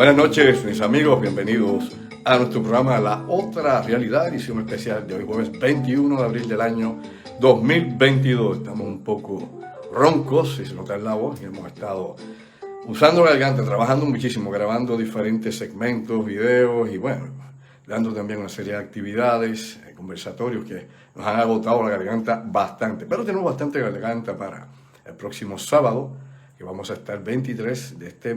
Buenas noches, mis amigos, bienvenidos a nuestro programa La Otra Realidad, edición especial de hoy jueves 21 de abril del año 2022. Estamos un poco roncos, si se nota en la voz, y hemos estado usando la garganta, trabajando muchísimo, grabando diferentes segmentos, videos y bueno, dando también una serie de actividades, conversatorios que nos han agotado la garganta bastante. Pero tenemos bastante garganta para el próximo sábado, que vamos a estar 23 de este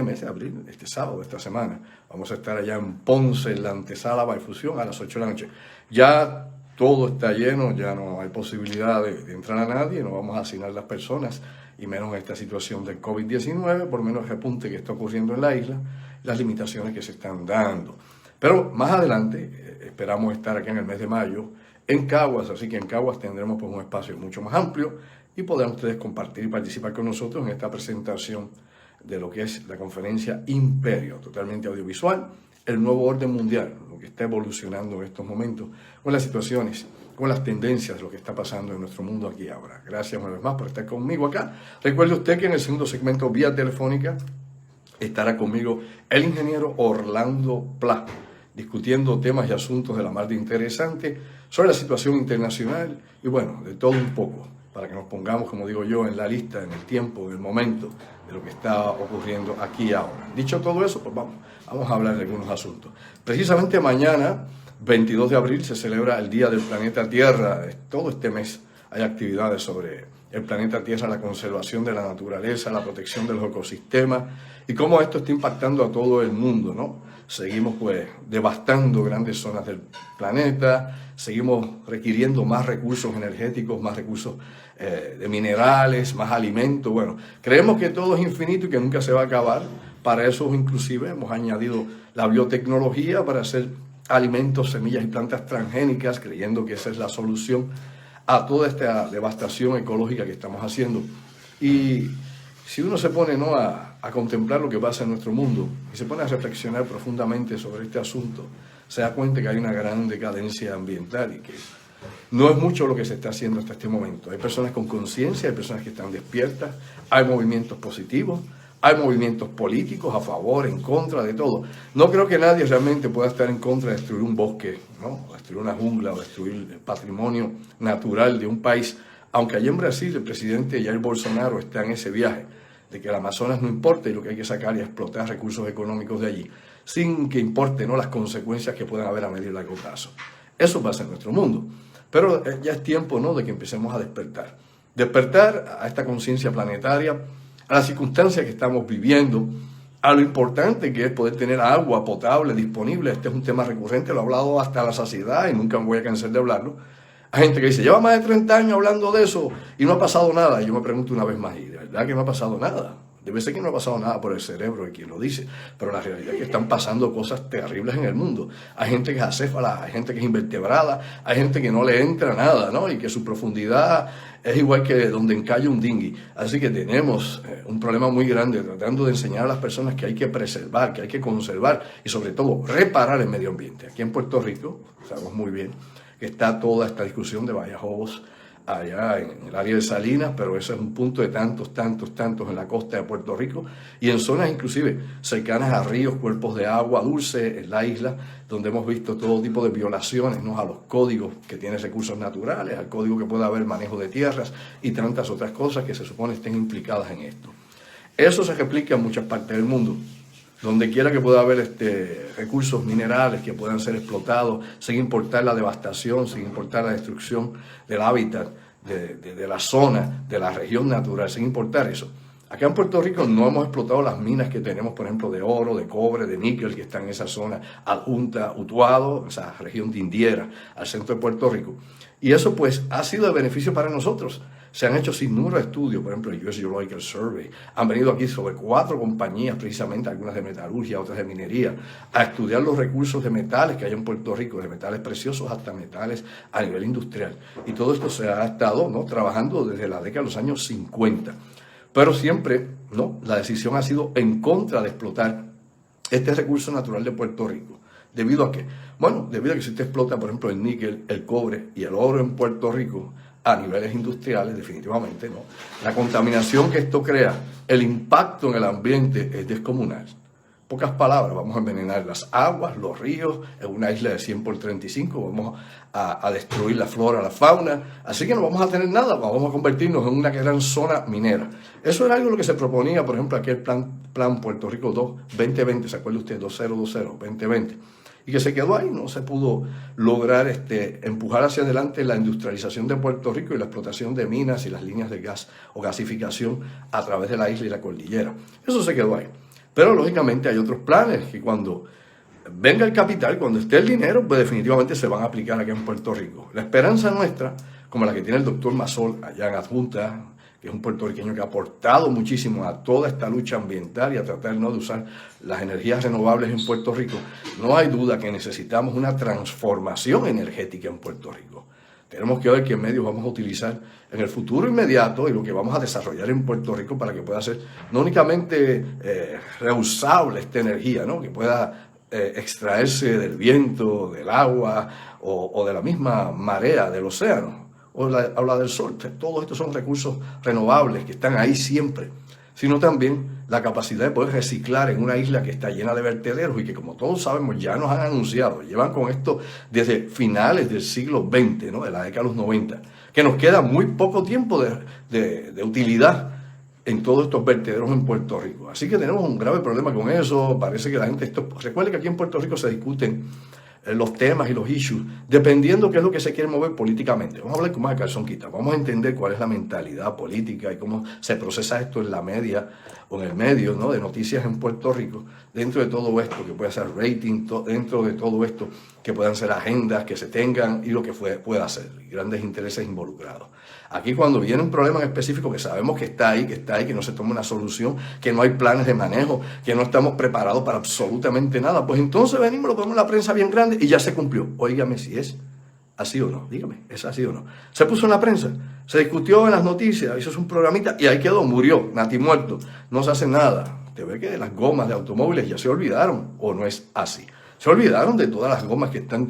mes de abril, este sábado, de esta semana. Vamos a estar allá en Ponce, en la antesala Baifusión, a las 8 de la noche. Ya todo está lleno, ya no hay posibilidad de entrar a nadie, no vamos a asignar las personas, y menos en esta situación del COVID-19, por menos el repunte que está ocurriendo en la isla, las limitaciones que se están dando. Pero más adelante, esperamos estar aquí en el mes de mayo, en Caguas, así que en Caguas tendremos pues un espacio mucho más amplio, y podrán ustedes compartir y participar con nosotros en esta presentación de lo que es la conferencia Imperio, totalmente audiovisual, el nuevo orden mundial, lo que está evolucionando en estos momentos, con las situaciones, con las tendencias, lo que está pasando en nuestro mundo aquí ahora. Gracias una vez más por estar conmigo acá. Recuerde usted que en el segundo segmento, vía telefónica, estará conmigo el ingeniero Orlando Pla, discutiendo temas y asuntos de la mar de interesante sobre la situación internacional y bueno, de todo un poco, para que nos pongamos, como digo yo, en la lista, en el tiempo, en el momento de lo que está ocurriendo aquí y ahora. Dicho todo eso, pues vamos a hablar de algunos asuntos. Precisamente mañana, 22 de abril, se celebra el Día del Planeta Tierra. Todo este mes hay actividades sobre el planeta Tierra, la conservación de la naturaleza, la protección de los ecosistemas y cómo esto está impactando a todo el mundo, ¿no? Seguimos pues devastando grandes zonas del planeta, seguimos requiriendo más recursos energéticos, más recursos de minerales, más alimentos. Bueno, creemos que todo es infinito y que nunca se va a acabar. Para eso inclusive hemos añadido la biotecnología para hacer alimentos, semillas y plantas transgénicas, creyendo que esa es la solución a toda esta devastación ecológica que estamos haciendo. Y si uno se pone a contemplar lo que pasa en nuestro mundo y se pone a reflexionar profundamente sobre este asunto, se da cuenta que hay una gran decadencia ambiental y que no es mucho lo que se está haciendo hasta este momento. Hay personas con conciencia, hay personas que están despiertas, hay movimientos positivos, hay movimientos políticos a favor, en contra, de todo. No creo que nadie realmente pueda estar en contra de destruir un bosque, ¿no? O destruir una jungla, o destruir el patrimonio natural de un país. Aunque allá en Brasil el presidente Jair Bolsonaro está en ese viaje de que el Amazonas no importa y lo que hay que sacar y explotar recursos económicos de allí, sin que importe, ¿no?, las consecuencias que puedan haber a medio y largo plazo. Eso pasa en nuestro mundo. Pero ya es tiempo, ¿no?, de que empecemos a despertar. Despertar a esta conciencia planetaria, a las circunstancias que estamos viviendo, a lo importante que es poder tener agua potable disponible. Este es un tema recurrente, lo he hablado hasta la saciedad y nunca me voy a cansar de hablarlo. Hay gente que dice, lleva más de 30 años hablando de eso y no ha pasado nada. Y yo me pregunto una vez más, ¿y de verdad que no ha pasado nada? Debe ser que no ha pasado nada por el cerebro de quien lo dice, pero la realidad es que están pasando cosas terribles en el mundo. Hay gente que es acéfala, hay gente que es invertebrada, hay gente que no le entra nada, ¿no? Y que su profundidad es igual que donde encalla un dinghy. Así que tenemos un problema muy grande tratando de enseñar a las personas que hay que preservar, que hay que conservar y sobre todo reparar el medio ambiente. Aquí en Puerto Rico, sabemos muy bien que está toda esta discusión de Bayamón, allá en el área de Salinas, pero ese es un punto de tantos en la costa de Puerto Rico y en zonas inclusive cercanas a ríos, cuerpos de agua dulce en la isla, donde hemos visto todo tipo de violaciones, ¿no?, a los códigos que tienen recursos naturales, al código que puede haber manejo de tierras y tantas otras cosas que se supone estén implicadas en esto. Eso se replica en muchas partes del mundo. Donde quiera que pueda haber recursos minerales que puedan ser explotados, sin importar la devastación, sin importar la destrucción del hábitat, de la zona, de la región natural, sin importar eso. Acá en Puerto Rico no hemos explotado las minas que tenemos, por ejemplo, de oro, de cobre, de níquel, que están en esa zona adjunta, Utuado, esa región de Indiera, al centro de Puerto Rico. Y eso pues ha sido de beneficio para nosotros. Se han hecho sin número de estudios, por ejemplo, el US Geological Survey. Han venido aquí sobre 4 compañías, precisamente algunas de metalurgia, otras de minería, a estudiar los recursos de metales que hay en Puerto Rico, de metales preciosos hasta metales a nivel industrial. Y todo esto se ha estado, ¿no?, trabajando desde la década de los años 50. Pero siempre, ¿no?, la decisión ha sido en contra de explotar este recurso natural de Puerto Rico. ¿Debido a qué? Bueno, debido a que si usted explota, por ejemplo, el níquel, el cobre y el oro en Puerto Rico a niveles industriales, definitivamente, ¿no?, la contaminación que esto crea, el impacto en el ambiente es descomunal. pocas palabras, vamos a envenenar las aguas, los ríos, en una isla de 100 por 35, vamos a destruir la flora, la fauna, así que no vamos a tener nada, vamos a convertirnos en una gran zona minera. Eso era algo lo que se proponía, por ejemplo, aquel plan Puerto Rico 2020, ¿se acuerda usted? 2020, y que se quedó ahí, no se pudo lograr empujar hacia adelante la industrialización de Puerto Rico y la explotación de minas y las líneas de gas o gasificación a través de la isla y la cordillera. Eso se quedó ahí. Pero lógicamente hay otros planes que cuando venga el capital, cuando esté el dinero, pues definitivamente se van a aplicar aquí en Puerto Rico. La esperanza nuestra, como la que tiene el doctor Masol allá en Adjunta, que es un puertorriqueño que ha aportado muchísimo a toda esta lucha ambiental y a tratar de usar las energías renovables en Puerto Rico, no hay duda que necesitamos una transformación energética en Puerto Rico. Tenemos que ver qué medios vamos a utilizar en el futuro inmediato y lo que vamos a desarrollar en Puerto Rico para que pueda ser no únicamente reusable esta energía, ¿no? Que pueda extraerse del viento, del agua o de la misma marea del océano o la del sol. Todos estos son recursos renovables que están ahí siempre, sino también la capacidad de poder reciclar en una isla que está llena de vertederos y que, como todos sabemos, ya nos han anunciado, llevan con esto desde finales del siglo XX, ¿no? De la década de los 90, que nos queda muy poco tiempo de utilidad en todos estos vertederos en Puerto Rico. Así que tenemos un grave problema con eso. Parece que la gente... Recuerde que aquí en Puerto Rico se discuten los temas y los issues, dependiendo qué es lo que se quiere mover políticamente. Vamos a hablar con más de calzón quitado. Vamos a entender cuál es la mentalidad política y cómo se procesa esto en la media o en el medio, ¿no?, de noticias en Puerto Rico, dentro de todo esto que puede ser rating, dentro de todo esto que puedan ser agendas que se tengan y lo que pueda ser, grandes intereses involucrados. Aquí cuando viene un problema en específico que sabemos que está ahí, que no se toma una solución, que no hay planes de manejo, que no estamos preparados para absolutamente nada, pues entonces venimos, lo ponemos en la prensa bien grande y ya se cumplió. Óigame si es así o no, dígame, ¿es así o no? Se puso en la prensa, se discutió en las noticias, hizo un programita y ahí quedó, murió, natimuerto, no se hace nada. Usted ve que las gomas de automóviles ya se olvidaron, ¿o no es así? Se olvidaron de todas las gomas que están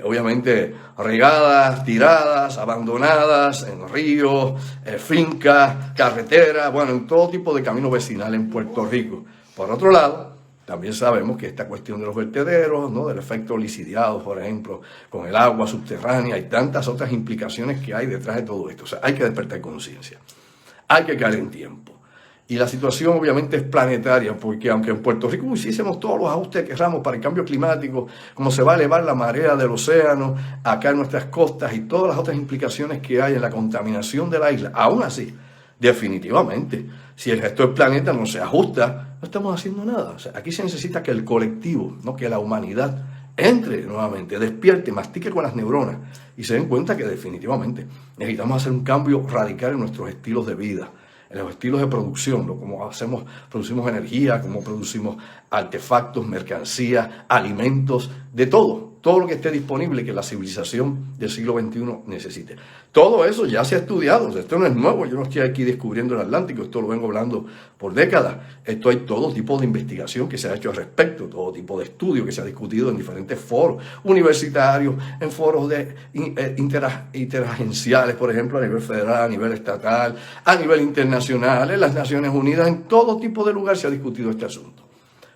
obviamente regadas, tiradas, abandonadas en ríos, fincas, carreteras, bueno, en todo tipo de camino vecinal en Puerto Rico. Por otro lado, también sabemos que esta cuestión de los vertederos, ¿no?, del efecto lisidiado, por ejemplo, con el agua subterránea, y tantas otras implicaciones que hay detrás de todo esto. O sea, hay que despertar conciencia, hay que caer en tiempo. Y la situación obviamente es planetaria, porque aunque en Puerto Rico hiciésemos todos los ajustes que queramos para el cambio climático, como se va a elevar la marea del océano acá en nuestras costas y todas las otras implicaciones que hay en la contaminación de la isla, aún así, definitivamente, si el resto del planeta no se ajusta, no estamos haciendo nada. O sea, aquí se necesita que el colectivo, ¿no?, que la humanidad entre nuevamente, despierte, mastique con las neuronas y se den cuenta que definitivamente necesitamos hacer un cambio radical en nuestros estilos de vida, en los estilos de producción, ¿no?, cómo producimos energía, cómo producimos artefactos, mercancías, alimentos, de todo lo que esté disponible que la civilización del siglo XXI necesite. Todo eso ya se ha estudiado, o sea, esto no es nuevo, yo no estoy aquí descubriendo el Atlántico, esto lo vengo hablando por décadas. Esto hay todo tipo de investigación que se ha hecho al respecto, todo tipo de estudio que se ha discutido en diferentes foros universitarios, en foros interagenciales, por ejemplo, a nivel federal, a nivel estatal, a nivel internacional, en las Naciones Unidas, en todo tipo de lugar se ha discutido este asunto.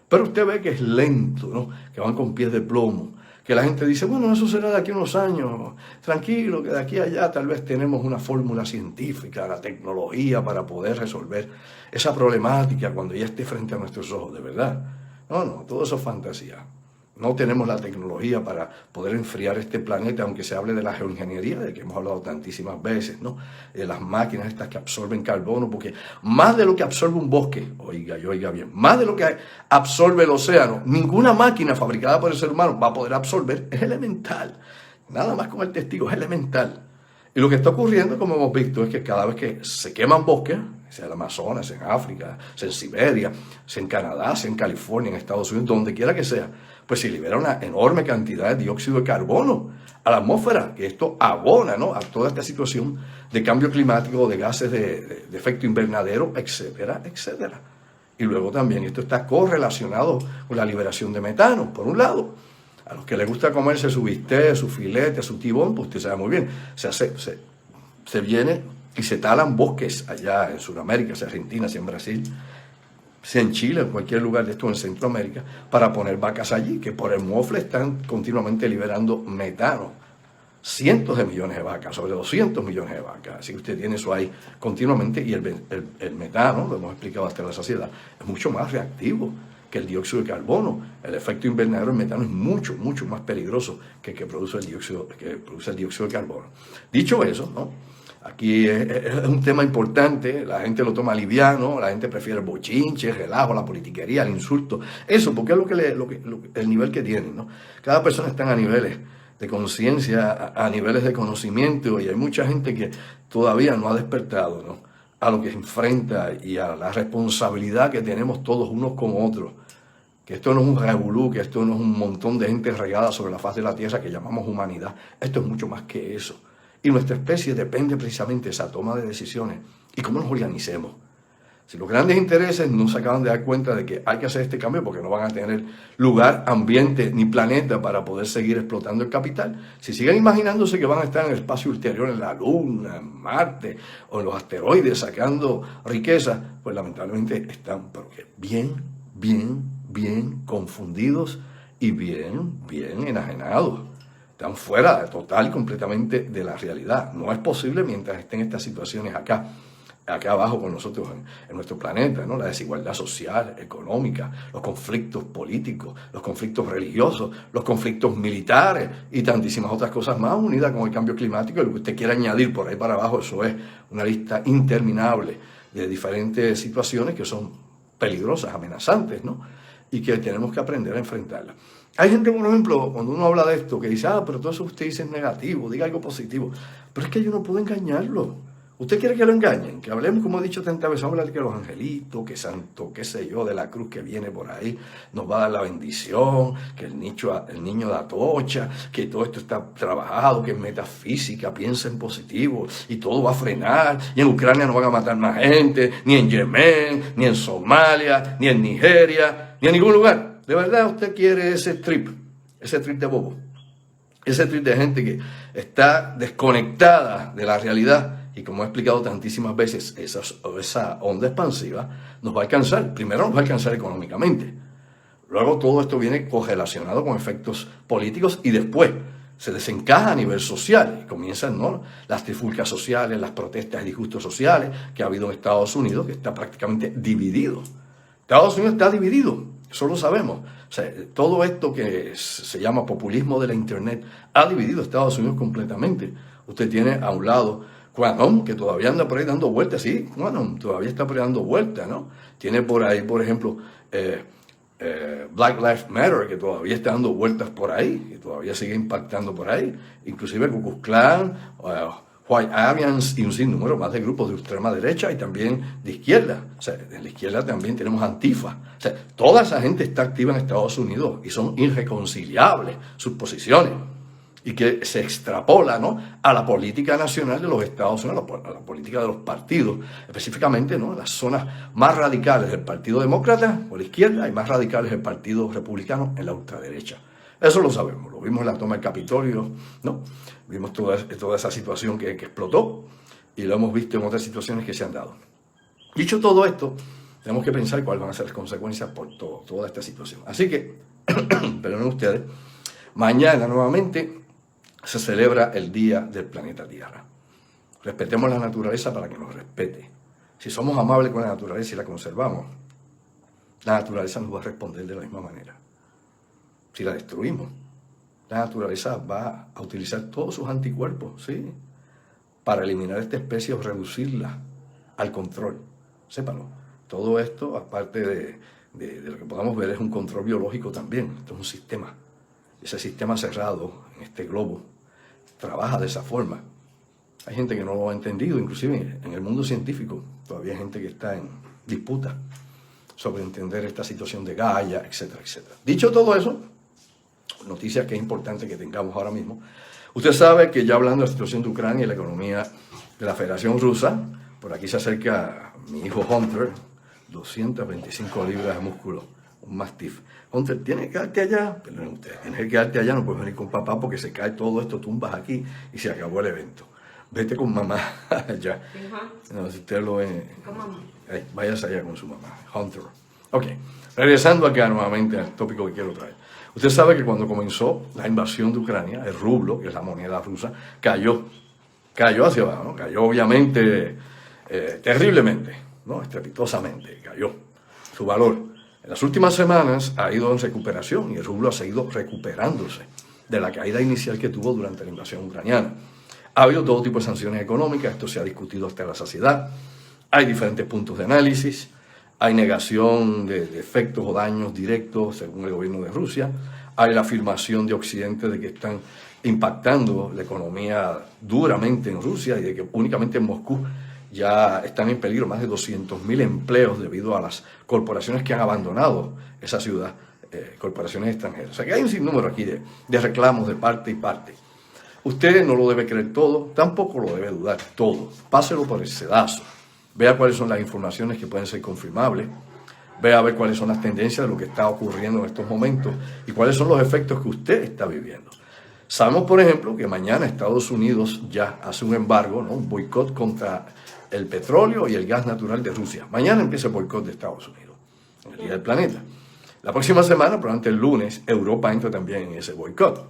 Pero usted ve que es lento, ¿no?, que van con pies de plomo, que la gente dice, bueno, eso será de aquí a unos años, tranquilo, que de aquí a allá tal vez tenemos una fórmula científica, la tecnología para poder resolver esa problemática cuando ya esté frente a nuestros ojos, de verdad. No, todo eso es fantasía. No tenemos la tecnología para poder enfriar este planeta, aunque se hable de la geoingeniería, de que hemos hablado tantísimas veces, ¿no?, de las máquinas estas que absorben carbono, porque más de lo que absorbe un bosque, oiga bien, más de lo que absorbe el océano, ninguna máquina fabricada por el ser humano va a poder absorber, es elemental. Nada más con el testigo, es elemental. Y lo que está ocurriendo, como hemos visto, es que cada vez que se queman bosques, sea en Amazonas, sea en África, sea en Siberia, sea en Canadá, sea en California, en Estados Unidos, donde quiera que sea, pues se libera una enorme cantidad de dióxido de carbono a la atmósfera, que esto abona, ¿no?, a toda esta situación de cambio climático, de gases de efecto invernadero, etcétera, etcétera. Y luego también esto está correlacionado con la liberación de metano, por un lado. A los que les gusta comerse su bistec, su filete, su tibón, pues usted sabe muy bien, se viene y se talan bosques allá en Sudamérica, sea Argentina, sea en Brasil, sea en Chile o en cualquier lugar de esto en Centroamérica, para poner vacas allí, que por el mofle están continuamente liberando metano. Cientos de millones de vacas, sobre 200 millones de vacas. Así que usted tiene eso ahí continuamente y el metano, lo hemos explicado hasta la saciedad, es mucho más reactivo que el dióxido de carbono. El efecto invernadero del metano es mucho, mucho más peligroso que el que produce el dióxido de carbono. Dicho eso, ¿no? Aquí es un tema importante, la gente lo toma liviano, la gente prefiere el bochinche, el relajo, la politiquería, el insulto. Eso, porque es el nivel que tienen, ¿no? Cada persona está a niveles de conciencia, a niveles de conocimiento, y hay mucha gente que todavía no ha despertado, ¿no?, a lo que se enfrenta y a la responsabilidad que tenemos todos unos con otros. Que esto no es un revolú, que esto no es un montón de gente regada sobre la faz de la tierra que llamamos humanidad. Esto es mucho más que eso. Y nuestra especie depende precisamente de esa toma de decisiones y cómo nos organicemos. Si los grandes intereses no se acaban de dar cuenta de que hay que hacer este cambio porque no van a tener lugar, ambiente ni planeta para poder seguir explotando el capital, si siguen imaginándose que van a estar en el espacio ulterior, en la Luna, en Marte o en los asteroides sacando riqueza, pues lamentablemente están bien confundidos y bien enajenados. Están fuera total y completamente de la realidad. No es posible mientras estén estas situaciones acá abajo con nosotros en nuestro planeta, ¿no? La desigualdad social, económica, los conflictos políticos, los conflictos religiosos, los conflictos militares y tantísimas otras cosas más unidas con el cambio climático. Y lo que usted quiera añadir por ahí para abajo, eso es una lista interminable de diferentes situaciones que son peligrosas, amenazantes, ¿no? Y que tenemos que aprender a enfrentarlas. Hay gente, por ejemplo, cuando uno habla de esto, que dice, pero todo eso usted dice es negativo, diga algo positivo. Pero es que yo no puedo engañarlo. ¿Usted quiere que lo engañen? Que hablemos, como he dicho tantas veces, hablar de que los angelitos, que santo, qué sé yo, de la cruz que viene por ahí, nos va a dar la bendición, que el niño da tocha, que todo esto está trabajado, que es metafísica, piensa en positivo, y todo va a frenar, y en Ucrania no van a matar más gente, ni en Yemen, ni en Somalia, ni en Nigeria, ni en ningún lugar. ¿De verdad usted quiere ese trip de bobo? Ese trip de gente que está desconectada de la realidad. Y como he explicado tantísimas veces, esa onda expansiva nos va a alcanzar. Primero nos va a alcanzar económicamente. Luego todo esto viene correlacionado con efectos políticos y después se desencaja a nivel social. Y comienzan, ¿no?, las trifulcas sociales, las protestas y disgustos sociales que ha habido en Estados Unidos, que está prácticamente dividido. Estados Unidos está dividido, eso lo sabemos. O sea, todo esto que se llama populismo de la Internet ha dividido a Estados Unidos completamente. Usted tiene a un lado QAnon, que todavía anda por ahí dando vueltas, sí, QAnon todavía está por ahí dando vueltas, ¿no? Tiene por ahí, por ejemplo, Black Lives Matter, que todavía está dando vueltas por ahí, que todavía sigue impactando por ahí, inclusive Ku Klux Klan, White Alliance y un sinnúmero más de grupos de extrema derecha y también de izquierda. O sea, en la izquierda también tenemos Antifa. O sea, toda esa gente está activa en Estados Unidos y son irreconciliables sus posiciones. Y que se extrapola, ¿no?, a la política nacional de los Estados Unidos, a la política de los partidos, específicamente, ¿no?, en las zonas más radicales del Partido Demócrata por la izquierda y más radicales del Partido Republicano en la ultraderecha. Eso lo sabemos, lo vimos en la toma del Capitolio, ¿no? Vimos toda esa situación que explotó y lo hemos visto en otras situaciones que se han dado. Dicho todo esto, tenemos que pensar cuáles van a ser las consecuencias por toda esta situación. Así que, perdonen ustedes, mañana nuevamente se celebra el Día del Planeta Tierra. Respetemos la naturaleza para que nos respete. Si somos amables con la naturaleza y la conservamos, la naturaleza nos va a responder de la misma manera. Si la destruimos, la naturaleza va a utilizar todos sus anticuerpos, ¿sí?, para eliminar esta especie o reducirla al control. Sépalo. Todo esto, aparte de lo que podamos ver, es un control biológico también. Esto es un sistema. Ese sistema cerrado en este globo trabaja de esa forma. Hay gente que no lo ha entendido, inclusive en el mundo científico. Todavía hay gente que está en disputa sobre entender esta situación de Gaia, etcétera, etcétera. Dicho todo eso, noticias que es importante que tengamos ahora mismo. Usted sabe que ya hablando de la situación de Ucrania y la economía de la Federación Rusa, por aquí se acerca mi hijo Hunter, 225 libras de músculo, un mastiff. Hunter, tienes que quedarte allá. Perdón, usted, tienes que quedarte allá, no puedes venir con papá porque se cae todo esto, tumbas aquí y se acabó el evento. Vete con mamá allá. No, si usted lo ve, váyase allá con su mamá, Hunter. Ok, regresando acá nuevamente al tópico que quiero traer. Usted sabe que cuando comenzó la invasión de Ucrania, el rublo, que es la moneda rusa, cayó hacia abajo, ¿no? Cayó obviamente terriblemente, ¿no? Estrepitosamente, cayó su valor. En las últimas semanas ha ido en recuperación y el rublo ha seguido recuperándose de la caída inicial que tuvo durante la invasión ucraniana. Ha habido todo tipo de sanciones económicas, esto se ha discutido hasta la saciedad, hay diferentes puntos de análisis, hay negación de efectos o daños directos según el gobierno de Rusia, hay la afirmación de Occidente de que están impactando la economía duramente en Rusia y de que únicamente en Moscú ya están en peligro más de 200.000 empleos debido a las corporaciones que han abandonado esa ciudad, corporaciones extranjeras. O sea que hay un sinnúmero aquí de reclamos de parte y parte. Usted no lo debe creer todo, tampoco lo debe dudar todo. Páselo por el sedazo. Vea cuáles son las informaciones que pueden ser confirmables. Vea a ver cuáles son las tendencias de lo que está ocurriendo en estos momentos y cuáles son los efectos que usted está viviendo. Sabemos, por ejemplo, que mañana Estados Unidos ya hace un embargo, ¿no? Un boicot contra el petróleo y el gas natural de Rusia. Mañana empieza el boicot de Estados Unidos, en el Día del Planeta. La próxima semana, probablemente el lunes, Europa entra también en ese boicot.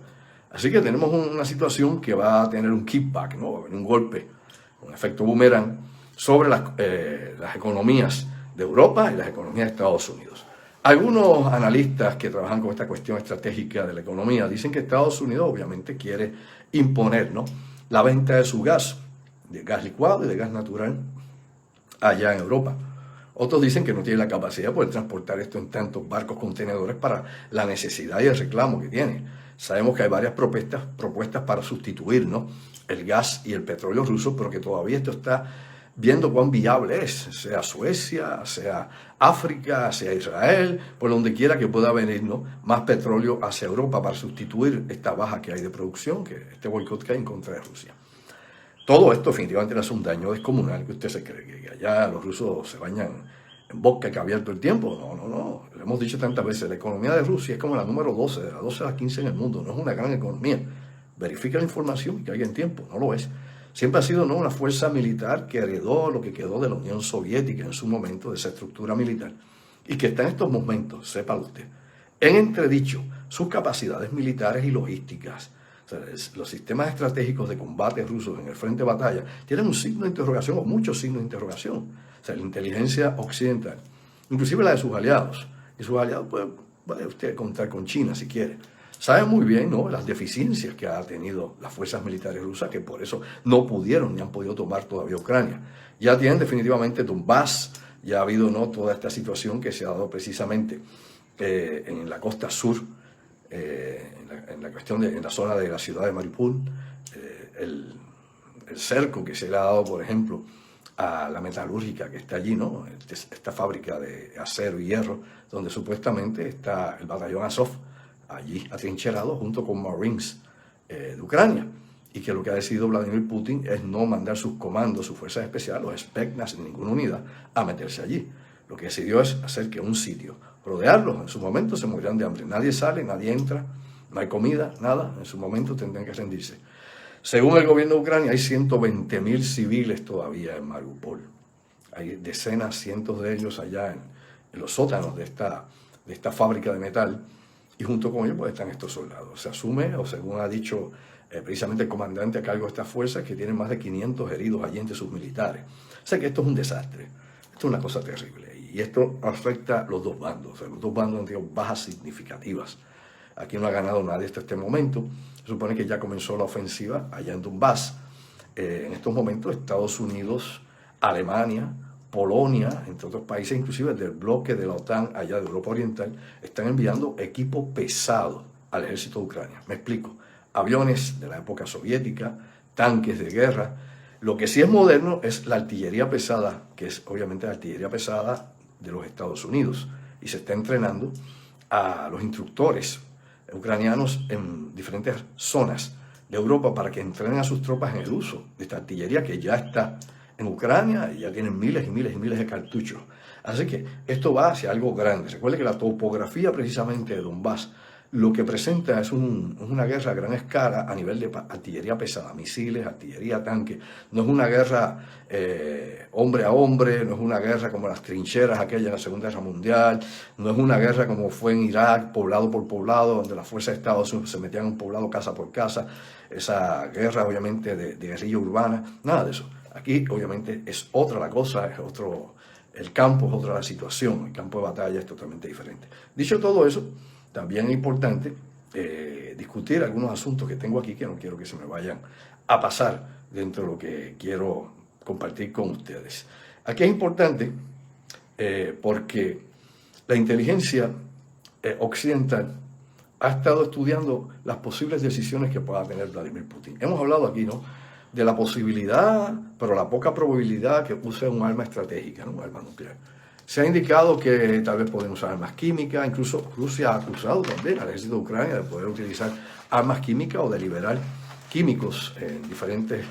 Así que tenemos una situación que va a tener un kickback, ¿no? Un golpe, un efecto boomerang sobre las economías de Europa y las economías de Estados Unidos. Algunos analistas que trabajan con esta cuestión estratégica de la economía dicen que Estados Unidos obviamente quiere imponer, ¿no? La venta de su gas, de gas licuado y de gas natural, allá en Europa. Otros dicen que no tiene la capacidad de poder transportar esto en tantos barcos contenedores para la necesidad y el reclamo que tiene. Sabemos que hay varias propuestas para sustituir, ¿no? El gas y el petróleo ruso, pero que todavía esto está viendo cuán viable es, sea Suecia, sea África, sea Israel, por donde quiera que pueda venir, ¿no? Más petróleo hacia Europa para sustituir esta baja que hay de producción, que este boicot que hay en contra de Rusia. Todo esto definitivamente le hace un daño descomunal, que usted se cree que allá los rusos se bañan en vodka que ha abierto el tiempo. No. Lo hemos dicho tantas veces, la economía de Rusia es como la número 12, de la 12 a la 15 en el mundo, no es una gran economía. Verifica la información y que hay en tiempo, no lo es. Siempre ha sido, ¿no?, una fuerza militar que heredó lo que quedó de la Unión Soviética en su momento, de esa estructura militar, y que está en estos momentos, sepa usted, en entredicho sus capacidades militares y logísticas. O sea, los sistemas estratégicos de combate rusos en el frente de batalla tienen un signo de interrogación o muchos signos de interrogación. O sea, la inteligencia occidental, inclusive la de sus aliados, y sus aliados puede usted contar con China si quiere. Saben muy bien, ¿no?, las deficiencias que ha tenido las fuerzas militares rusas, que por eso no pudieron ni han podido tomar todavía Ucrania. Ya tienen definitivamente Donbass, ya ha habido, ¿no?, toda esta situación que se ha dado precisamente en la costa sur, en la zona de la ciudad de Mariupol, el cerco que se le ha dado, por ejemplo, a la metalúrgica que está allí, ¿no?, esta fábrica de acero y hierro, donde supuestamente está el batallón Azov, allí atrincherado junto con Marines de Ucrania, y que lo que ha decidido Vladimir Putin es no mandar sus comandos, sus fuerzas especiales, los Spetsnaz, en ninguna unidad, a meterse allí. Lo que decidió es hacer que un sitio, rodearlos, en su momento se morirán de hambre. Nadie sale, nadie entra, no hay comida, nada, en su momento tendrán que rendirse. Según el gobierno de Ucrania, hay 120.000 civiles todavía en Mariupol. Hay decenas, cientos de ellos allá en los sótanos de esta fábrica de metal, y junto con ellos pues están estos soldados. Se asume, o según ha dicho precisamente el comandante a cargo de estas fuerzas, que tienen más de 500 heridos allí entre sus militares. O sea que esto es un desastre, esto es una cosa terrible, y esto afecta a los dos bandos. O sea, los dos bandos han tenido bajas significativas. Aquí no ha ganado nadie hasta este momento. Se supone que ya comenzó la ofensiva allá en Donbass. En estos momentos Estados Unidos, Alemania, Polonia, entre otros países, inclusive del bloque de la OTAN allá de Europa Oriental, están enviando equipo pesado al ejército de Ucrania. Me explico. Aviones de la época soviética, tanques de guerra. Lo que sí es moderno es la artillería pesada, que es obviamente la artillería pesada de los Estados Unidos, y se está entrenando a los instructores ucranianos en diferentes zonas de Europa para que entrenen a sus tropas en el uso de esta artillería que ya está en Ucrania y ya tienen miles y miles y miles de cartuchos. Así que esto va hacia algo grande. Recuerde que la topografía precisamente de Donbass lo que presenta es una guerra a gran escala a nivel de artillería pesada, misiles, artillería, tanques. No es una guerra hombre a hombre, no es una guerra como las trincheras aquellas en la Segunda Guerra Mundial, no es una guerra como fue en Irak, poblado por poblado, donde las fuerzas de Estados Unidos se metían en un poblado casa por casa, esa guerra obviamente de guerrilla urbana, nada de eso. Aquí obviamente es otra la cosa, es otro, el campo es otra la situación, el campo de batalla es totalmente diferente. Dicho todo eso, también es importante discutir algunos asuntos que tengo aquí que no quiero que se me vayan a pasar dentro de lo que quiero compartir con ustedes. Aquí es importante porque la inteligencia occidental ha estado estudiando las posibles decisiones que pueda tener Vladimir Putin. Hemos hablado aquí, ¿no?, de la posibilidad, pero la poca probabilidad que use un arma estratégica, ¿no?, un arma nuclear. Se ha indicado que tal vez pueden usar armas químicas, incluso Rusia ha acusado también al ejército de Ucrania de poder utilizar armas químicas o de liberar químicos en diferentes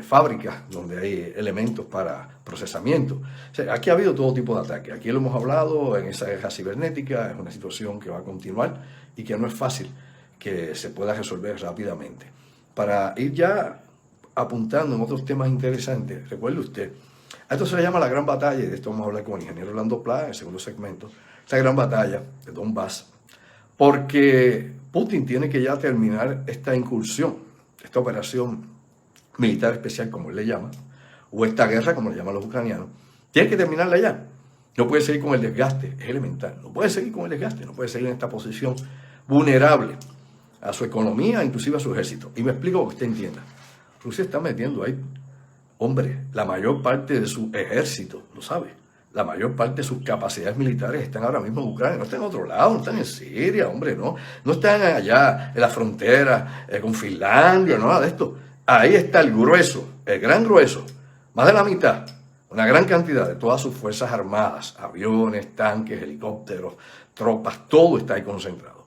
fábricas donde hay elementos para procesamiento. O sea, aquí ha habido todo tipo de ataques. Aquí lo hemos hablado en esa guerra cibernética, es una situación que va a continuar y que no es fácil que se pueda resolver rápidamente. Para ir ya apuntando en otros temas interesantes, recuerde usted, a esto se le llama la gran batalla, y de esto vamos a hablar con el ingeniero Orlando Pla en el segundo segmento, esta gran batalla de Donbass, porque Putin tiene que ya terminar esta incursión, esta operación militar especial, como él le llama, o esta guerra, como le llaman los ucranianos, tiene que terminarla ya. No puede seguir con el desgaste, es elemental, no puede seguir con el desgaste, no puede seguir en esta posición vulnerable a su economía, inclusive a su ejército. Y me explico para que usted entienda. Rusia está metiendo ahí, hombre, la mayor parte de su ejército, lo sabe, la mayor parte de sus capacidades militares están ahora mismo en Ucrania, no están en otro lado, no están en Siria, hombre, no están allá en la frontera con Finlandia, nada de esto. Ahí está el grueso, el gran grueso, más de la mitad, una gran cantidad de todas sus fuerzas armadas, aviones, tanques, helicópteros, tropas, todo está ahí concentrado.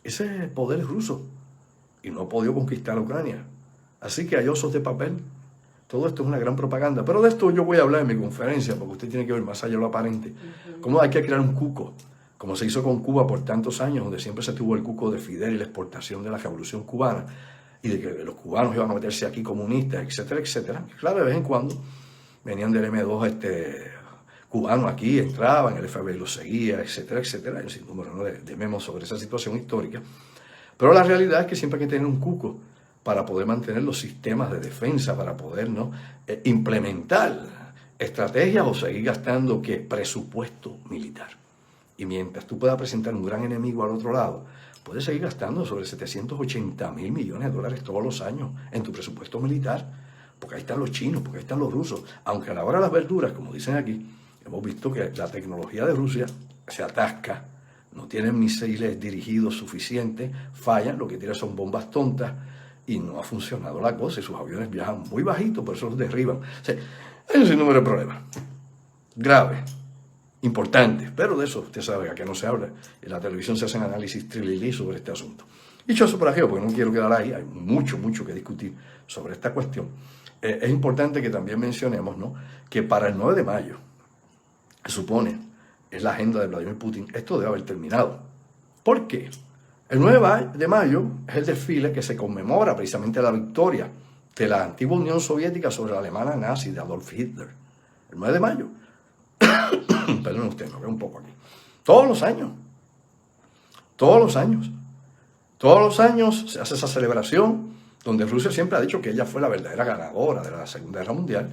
Ese es el poder ruso y no ha podido conquistar a Ucrania. Así que hay osos de papel. Todo esto es una gran propaganda. Pero de esto yo voy a hablar en mi conferencia, porque usted tiene que ver más allá de lo aparente. Cómo hay que crear un cuco, como se hizo con Cuba por tantos años, donde siempre se tuvo el cuco de Fidel y la exportación de la revolución cubana, y de que los cubanos iban a meterse aquí comunistas, etcétera, etcétera. Y claro, de vez en cuando venían del M2 cubanos aquí, entraban, el FBI los seguía, etcétera, etcétera. Hay un sinnúmero, ¿no?, de memos sobre esa situación histórica. Pero la realidad es que siempre hay que tener un cuco para poder mantener los sistemas de defensa, para poder, ¿no?, implementar estrategias o seguir gastando presupuesto militar. Y mientras tú puedas presentar un gran enemigo al otro lado, puedes seguir gastando sobre 780.000 millones de dólares todos los años en tu presupuesto militar, porque ahí están los chinos, porque ahí están los rusos. Aunque a la hora de las verduras, como dicen aquí, hemos visto que la tecnología de Rusia se atasca, no tienen misiles dirigidos suficientes, fallan, lo que tiran son bombas tontas, y no ha funcionado la cosa, y sus aviones viajan muy bajitos, por eso los derriban. O sea, hay un sinnúmero de problemas graves, importantes, pero de eso usted sabe, a que no se habla. En la televisión se hacen análisis trililí sobre este asunto. Dicho eso por aquí, porque no quiero quedar ahí, hay mucho que discutir sobre esta cuestión. Es importante que también mencionemos, ¿no?, que para el 9 de mayo, se supone, es la agenda de Vladimir Putin, esto debe haber terminado. ¿Por qué? El 9 de mayo es el desfile que se conmemora precisamente la victoria de la antigua Unión Soviética sobre la Alemania nazi de Adolf Hitler. El 9 de mayo. Perdón usted, me veo un poco aquí. Todos los años se hace esa celebración donde Rusia siempre ha dicho que ella fue la verdadera ganadora de la Segunda Guerra Mundial,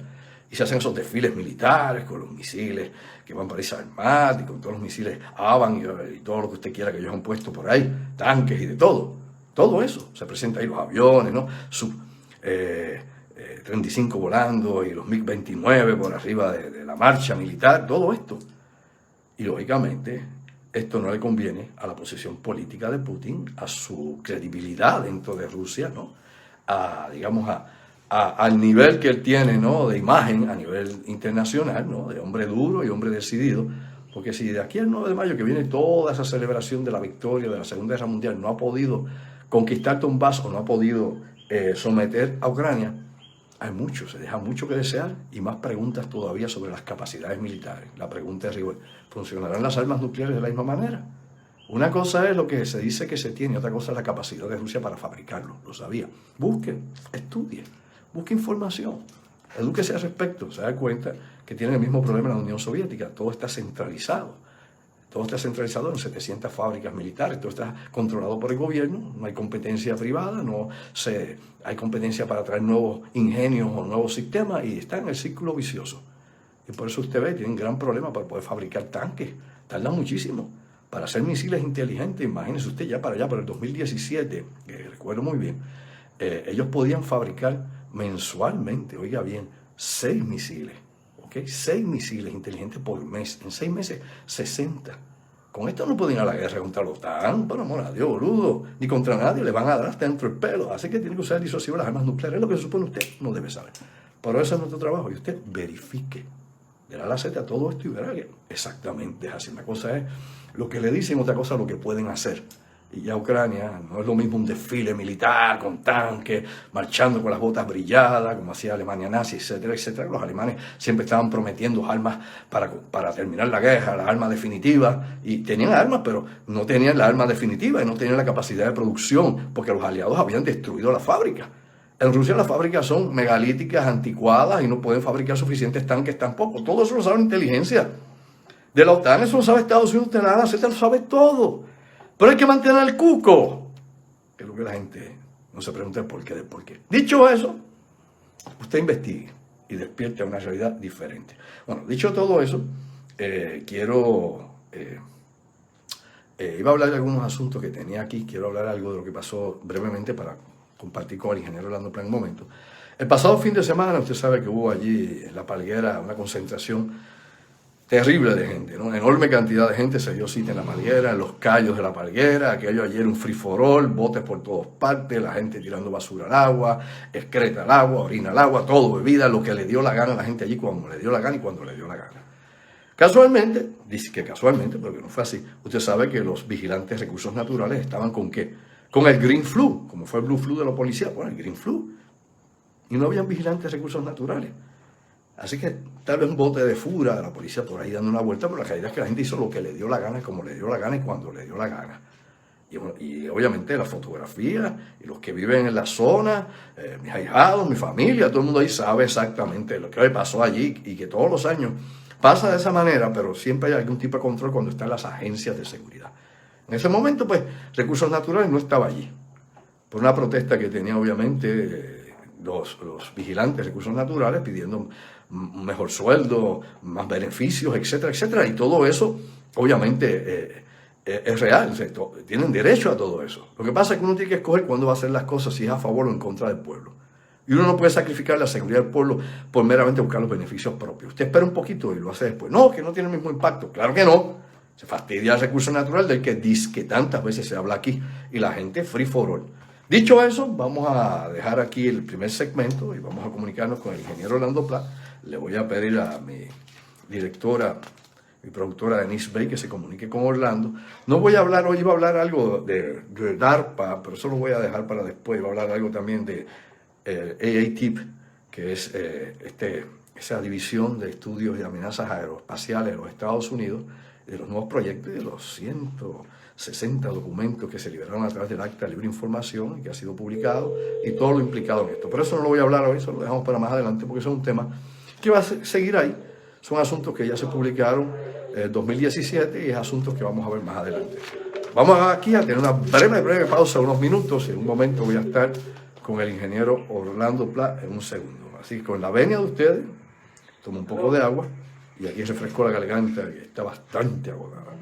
y se hacen esos desfiles militares con los misiles que van para Armat y con todos los misiles Avan y todo lo que usted quiera que ellos han puesto por ahí, tanques y de todo. Todo eso se presenta ahí, los aviones, ¿no?, Su-35 volando y los MiG-29 por arriba de la marcha militar, todo esto. Y lógicamente esto no le conviene a la posición política de Putin, a su credibilidad dentro de Rusia, ¿no?, al nivel que él tiene, ¿no?, de imagen a nivel internacional, ¿no?, de hombre duro y hombre decidido. Porque si de aquí al 9 de mayo, que viene toda esa celebración de la victoria de la Segunda Guerra Mundial, no ha podido conquistar Donbass o no ha podido someter a Ucrania, se deja mucho que desear, y más preguntas todavía sobre las capacidades militares. La pregunta es, ¿funcionarán las armas nucleares de la misma manera? Una cosa es lo que se dice que se tiene, otra cosa es la capacidad de Rusia para fabricarlo. Lo sabía. Busque, estudie, busque información, edúquese al respecto. Se da cuenta que tiene el mismo problema en la Unión Soviética. Todo está centralizado. Todo está centralizado en 700 fábricas militares, todo está controlado por el gobierno, no hay competencia privada, hay competencia para traer nuevos ingenios o nuevos sistemas y está en el círculo vicioso. Y por eso usted ve, tienen un gran problema para poder fabricar tanques, tardan muchísimo. Para hacer misiles inteligentes, imagínese usted ya para el 2017, que recuerdo muy bien, ellos podían fabricar mensualmente, oiga bien, 6 misiles. 6 misiles inteligentes por mes. En 6 meses, 60. Con esto no pueden ir a la guerra contra la OTAN, por amor a Dios, boludo. Ni contra nadie, le van a dar hasta dentro el pelo. Así que tiene que usar el disuasivo de las armas nucleares. Es lo que se supone usted no debe saber. Pero eso es nuestro trabajo. Y usted verifique. De la A a la Z todo esto y verá que exactamente es así. Una cosa es lo que le dicen, otra cosa es lo que pueden hacer. Y ya Ucrania no es lo mismo un desfile militar con tanques, marchando con las botas brilladas, como hacía Alemania nazi, etcétera, etcétera. Los alemanes siempre estaban prometiendo armas para terminar la guerra, las armas definitivas. Y tenían armas, pero no tenían la arma definitiva y no tenían la capacidad de producción, porque los aliados habían destruido la fábrica. En Rusia las fábricas son megalíticas, anticuadas y no pueden fabricar suficientes tanques tampoco. Todo eso lo sabe la inteligencia de la OTAN, eso lo sabe Estados Unidos, de la A a Z lo sabe todo. Pero hay que mantener el cuco, que es lo que la gente no se pregunta el porqué del porqué. Dicho eso, usted investigue y despierte a una realidad diferente. Bueno, dicho todo eso, iba a hablar de algunos asuntos que tenía aquí, quiero hablar algo de lo que pasó brevemente para compartir con el ingeniero Orlando Pla en un momento. El pasado fin de semana, usted sabe que hubo allí en La Palguera una concentración terrible de gente, ¿no? Una enorme cantidad de gente se dio cita en La Palguera, en los callos de La Palguera, aquello ayer un free for all, botes por todas partes, la gente tirando basura al agua, excreta al agua, orina al agua, todo, bebida, lo que le dio la gana a la gente allí cuando le dio la gana y cuando le dio la gana. Casualmente, dice que casualmente, pero que no fue así, usted sabe que los vigilantes de recursos naturales estaban ¿con qué? Con el Green Flu, como fue el Blue Flu de la policía, bueno, el Green Flu. Y no habían vigilantes de recursos naturales. Así que tal vez un bote de fura de la policía por ahí dando una vuelta, pero la realidad es que la gente hizo lo que le dio la gana, como le dio la gana y cuando le dio la gana. Y obviamente la fotografía y los que viven en la zona, mis ahijados, mi familia, todo el mundo ahí sabe exactamente lo que pasó allí y que todos los años pasa de esa manera, pero siempre hay algún tipo de control cuando están las agencias de seguridad. En ese momento, pues, Recursos Naturales no estaba allí, por una protesta que tenían obviamente los vigilantes de Recursos Naturales pidiendo un mejor sueldo, más beneficios, etcétera, etcétera. Y todo eso, obviamente, es real. Tienen derecho a todo eso. Lo que pasa es que uno tiene que escoger cuándo va a hacer las cosas, si es a favor o en contra del pueblo. Y uno no puede sacrificar la seguridad del pueblo por meramente buscar los beneficios propios. Usted espera un poquito y lo hace después. No, que no tiene el mismo impacto. Claro que no. Se fastidia el recurso natural del que tantas veces se habla aquí. Y la gente free for all. Dicho eso, vamos a dejar aquí el primer segmento y vamos a comunicarnos con el ingeniero Orlando Pla. Le voy a pedir a mi directora, mi productora Denise Bay, que se comunique con Orlando. No voy a hablar hoy, iba a hablar algo de DARPA, pero eso lo voy a dejar para después. Voy a hablar algo también de AATIP, que es esa división de estudios y amenazas aeroespaciales de los Estados Unidos, de los nuevos proyectos y de los 160 documentos que se liberaron a través del Acta de Libre Información y que ha sido publicado y todo lo implicado en esto. Pero eso no lo voy a hablar hoy, eso lo dejamos para más adelante porque eso es un tema que va a seguir ahí. Son asuntos que ya se publicaron en 2017 y es asuntos que vamos a ver más adelante. Vamos aquí a tener una breve pausa, unos minutos, y en un momento voy a estar con el ingeniero Orlando Pla en un segundo. Así que con la venia de ustedes, tomo un poco de agua y aquí refresco la garganta que está bastante agotada.